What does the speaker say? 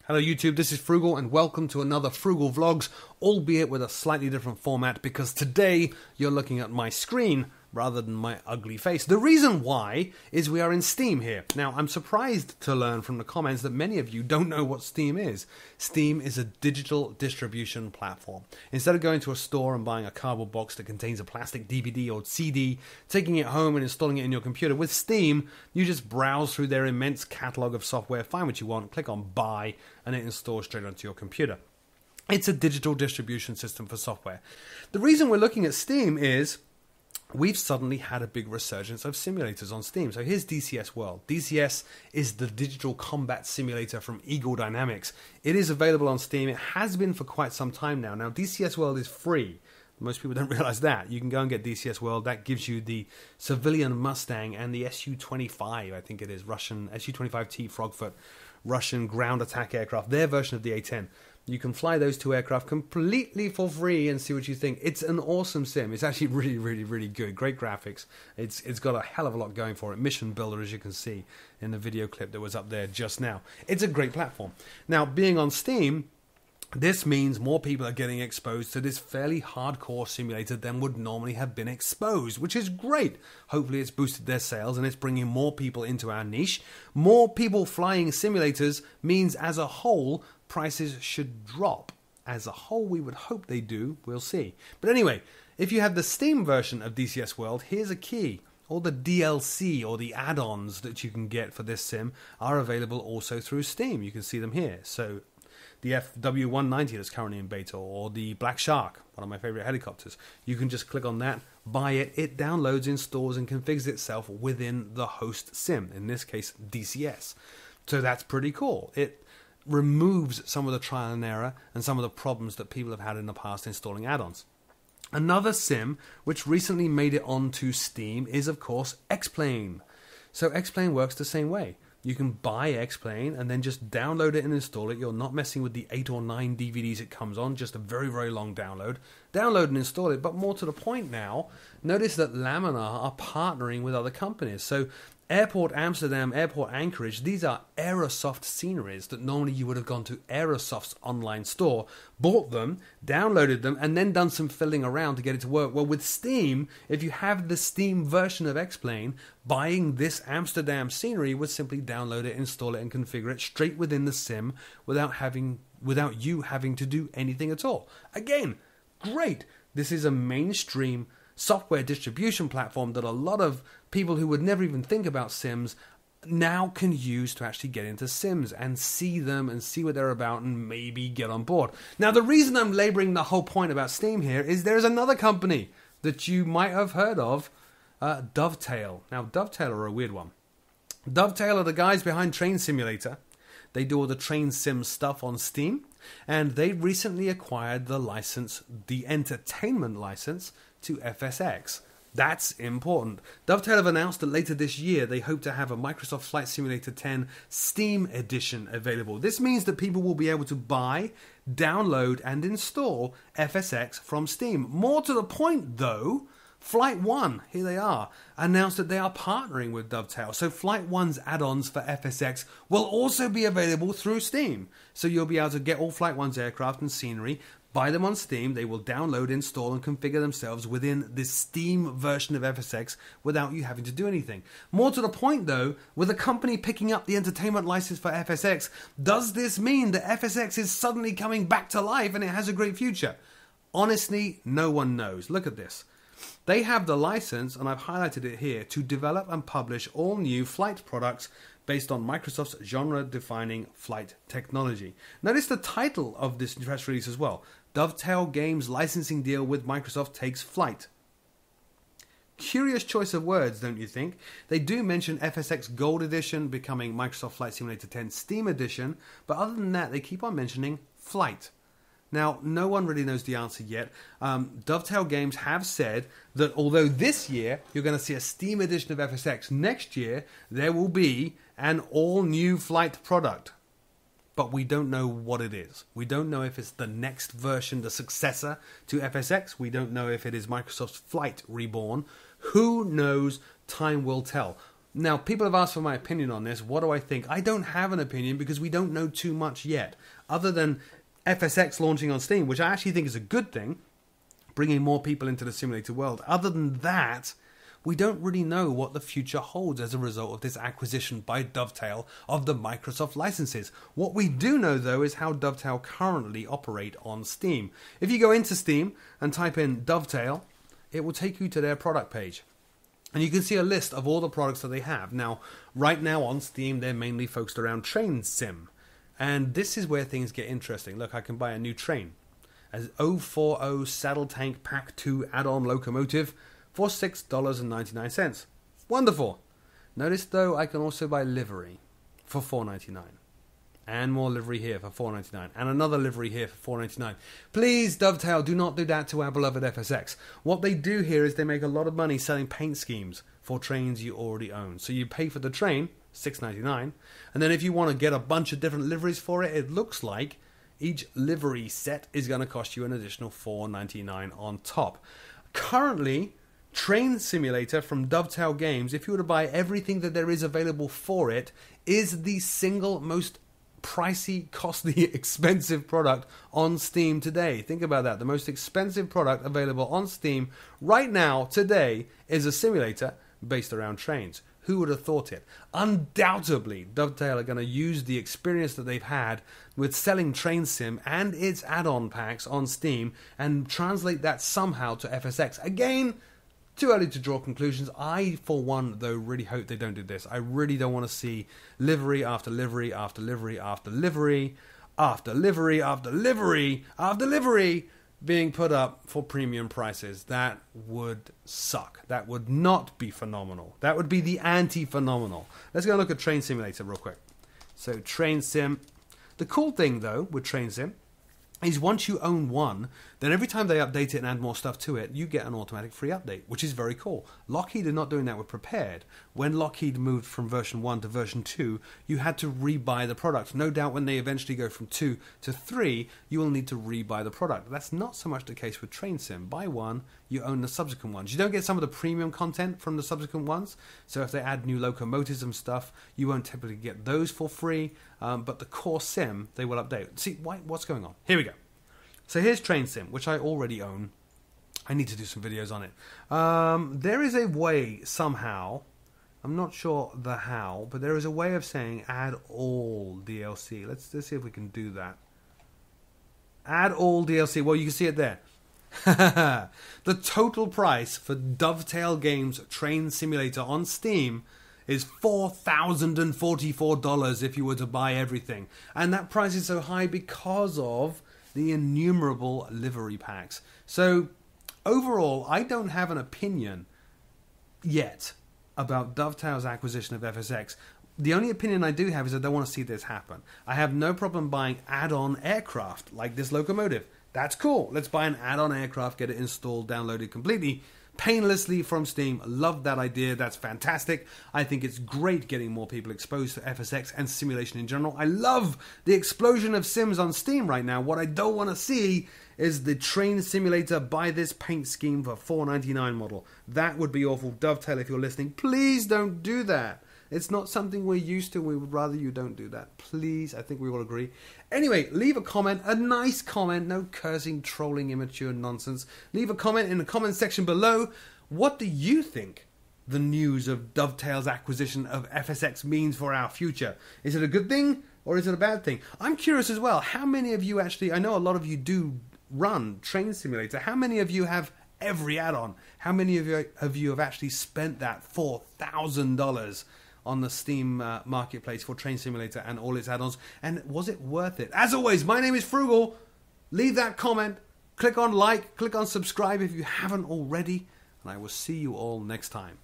Hello YouTube, this is Froogle and welcome to another Froogle Vlogs, albeit with a slightly different format because today you're looking at my screen rather than my ugly face. The reason why is we are in Steam here. Now, I'm surprised to learn from the comments that many of you don't know what Steam is. Steam is a digital distribution platform. Instead of going to a store and buying a cardboard box that contains a plastic DVD or CD, taking it home and installing it in your computer, with Steam, you just browse through their immense catalog of software, find what you want, click on buy, and it installs straight onto your computer. It's a digital distribution system for software. The reason we're looking at Steam is we've suddenly had a big resurgence of simulators on Steam. So here's DCS World. DCS is the digital combat simulator from Eagle Dynamics. It is available on Steam. It has been for quite some time now. Now, DCS World is free. Most people don't realize that. You can go and get DCS World. That gives you the civilian Mustang and the Su-25, I think it is, Russian Su-25T Frogfoot, Russian ground attack aircraft, their version of the A-10. You can fly those two aircraft completely for free and see what you think. It's an awesome sim. It's actually really good. Great graphics. It's got a hell of a lot going for it. Mission builder, as you can see in the video clip that was up there just now. It's a great platform. Now, being on Steam, this means more people are getting exposed to this fairly hardcore simulator than would normally have been exposed, which is great. Hopefully it's boosted their sales and it's bringing more people into our niche. More people flying simulators means, as a whole, prices should drop. As a whole, we would hope they do. We'll see. But anyway, if you have the Steam version of DCS World, here's a key. All the DLC or the add-ons that you can get for this sim are available also through Steam. You can see them here. So the FW190 that's currently in beta, or the Black Shark, one of my favorite helicopters. You can just click on that, buy it, it downloads, installs, and configures itself within the host sim, in this case DCS. So that's pretty cool. It removes some of the trial and error and some of the problems that people have had in the past installing add-ons. Another sim which recently made it onto Steam is, of course, X-Plane. So X-Plane works the same way. You can buy X-Plane and then just download it and install it. You're not messing with the 8 or 9 DVDs it comes on, just a very long download. Download and install it, but more to the point now, notice that Laminar are partnering with other companies. So Airport Amsterdam, Airport Anchorage, these are Aerosoft sceneries that normally you would have gone to Aerosoft's online store, bought them, downloaded them, and then done some fiddling around to get it to work. Well, with Steam, if you have the Steam version of X-Plane, buying this Amsterdam scenery would simply download it, install it, and configure it straight within the sim without you having to do anything at all. Again, great. This is a mainstream software distribution platform that a lot of people who would never even think about sims now can use to actually get into sims and see them and see what they're about and maybe get on board. Now, the reason I'm laboring the whole point about Steam here is there's another company that you might have heard of, Dovetail. Now, Dovetail are a weird one. Dovetail are the guys behind Train Simulator. They do all the train sim stuff on Steam, and they recently acquired the license, the entertainment license, to FSX. That's important. Dovetail have announced that later this year they hope to have a Microsoft Flight Simulator 10 Steam edition available. This means that people will be able to buy, download, and install FSX from Steam. More to the point, though, Flight 1, here they are, announced that they are partnering with Dovetail. So Flight 1's add-ons for FSX will also be available through Steam. So you'll be able to get all Flight 1's aircraft and scenery, buy them on Steam. They will download, install, and configure themselves within the Steam version of FSX without you having to do anything. More to the point, though, with a company picking up the entertainment license for FSX, does this mean that FSX is suddenly coming back to life and it has a great future? Honestly, no one knows. Look at this. They have the license, and I've highlighted it here, to develop and publish all new flight products based on Microsoft's genre-defining flight technology. Notice the title of this press release as well. Dovetail Games licensing deal with Microsoft takes flight. Curious choice of words, don't you think? They do mention FSX Gold Edition becoming Microsoft Flight Simulator 10 Steam Edition, but other than that, they keep on mentioning flight. Now, no one really knows the answer yet. Dovetail Games have said that although this year you're going to see a Steam edition of FSX, next year there will be an all-new flight product. But we don't know what it is. We don't know if it's the next version, the successor to FSX. We don't know if it is Microsoft's Flight Reborn. Who knows? Time will tell. Now, people have asked for my opinion on this. What do I think? I don't have an opinion because we don't know too much yet, other than FSX launching on Steam, which I actually think is a good thing, bringing more people into the simulator world. Other than that, we don't really know what the future holds as a result of this acquisition by Dovetail of the Microsoft licenses. What we do know, though, is how Dovetail currently operate on Steam. If you go into Steam and type in Dovetail, it will take you to their product page. And you can see a list of all the products that they have. Now, right now on Steam, they're mainly focused around Train Sim. And this is where things get interesting. Look, I can buy a new train. As 040 Saddle Tank Pack 2 add-on locomotive for $6.99. Wonderful. Notice, though, I can also buy livery for $4.99. And more livery here for $4.99. And another livery here for $4.99. Please, Dovetail, do not do that to our beloved FSX. What they do here is they make a lot of money selling paint schemes for trains you already own. So you pay for the train, $6.99. And then if you want to get a bunch of different liveries for it, it looks like each livery set is going to cost you an additional $4.99 on top. Currently, Train Simulator from Dovetail Games, if you were to buy everything that there is available for it, is the single most pricey, costly, expensive product on Steam today. Think about that. The most expensive product available on Steam right now, today, is a simulator based around trains. Who would have thought it? Undoubtedly, Dovetail are going to use the experience that they've had with selling Train Sim and its add-on packs on Steam and translate that somehow to FSX. Again, too early to draw conclusions. I, for one, though, really hope they don't do this. I really don't want to see livery after livery after livery after livery after livery after livery after livery being put up for premium prices. That would suck. That would not be phenomenal. That would be the anti-phenomenal. Let's go look at Train Simulator real quick. So, Train Sim. The cool thing, though, with Train Sim is once you own one, then every time they update it and add more stuff to it, you get an automatic free update, which is very cool. Lockheed are not doing that with Prepared. When Lockheed moved from version 1 to version 2, you had to rebuy the product. No doubt when they eventually go from 2 to 3, you will need to rebuy the product. That's not so much the case with Train Sim. Buy one, you own the subsequent ones. You don't get some of the premium content from the subsequent ones, so if they add new locomotives and stuff, you won't typically get those for free, but the core sim, they will update. See, what's going on? Here we go. So here's Train Sim, which I already own. I need to do some videos on it. There is a way, somehow, I'm not sure the how, but there is a way of saying add all DLC. Let's see if we can do that. Add all DLC. Well, you can see it there. The total price for Dovetail Games Train Simulator on Steam is $4,044 if you were to buy everything. And that price is so high because of the innumerable livery packs. So, overall, I don't have an opinion yet about Dovetail's acquisition of FSX. The only opinion I do have is I don't want to see this happen. I have no problem buying add-on aircraft, like this locomotive. That's cool. Let's buy an add-on aircraft, get it installed, downloaded completely, painlessly from Steam. Love that idea. That's fantastic. I think it's great getting more people exposed to FSX and simulation in general. I love the explosion of sims on Steam right now. What I don't want to see is the Train Simulator buy this paint scheme for $4.99 model. That would be awful. Dovetail, if you're listening, please don't do that. It's not something we're used to. We would rather you don't do that. Please, I think we all agree. Anyway, leave a comment, a nice comment. No cursing, trolling, immature nonsense. Leave a comment in the comment section below. What do you think the news of Dovetail's acquisition of FSX means for our future? Is it a good thing or is it a bad thing? I'm curious as well. How many of you actually, I know a lot of you do run Train Simulator. How many of you have every add-on? How many of you have actually spent that $4,000 on the Steam marketplace for Train Simulator and all its add-ons? And was it worth it? As always, my name is Froogle. Leave that comment. Click on like. Click on subscribe if you haven't already. And I will see you all next time.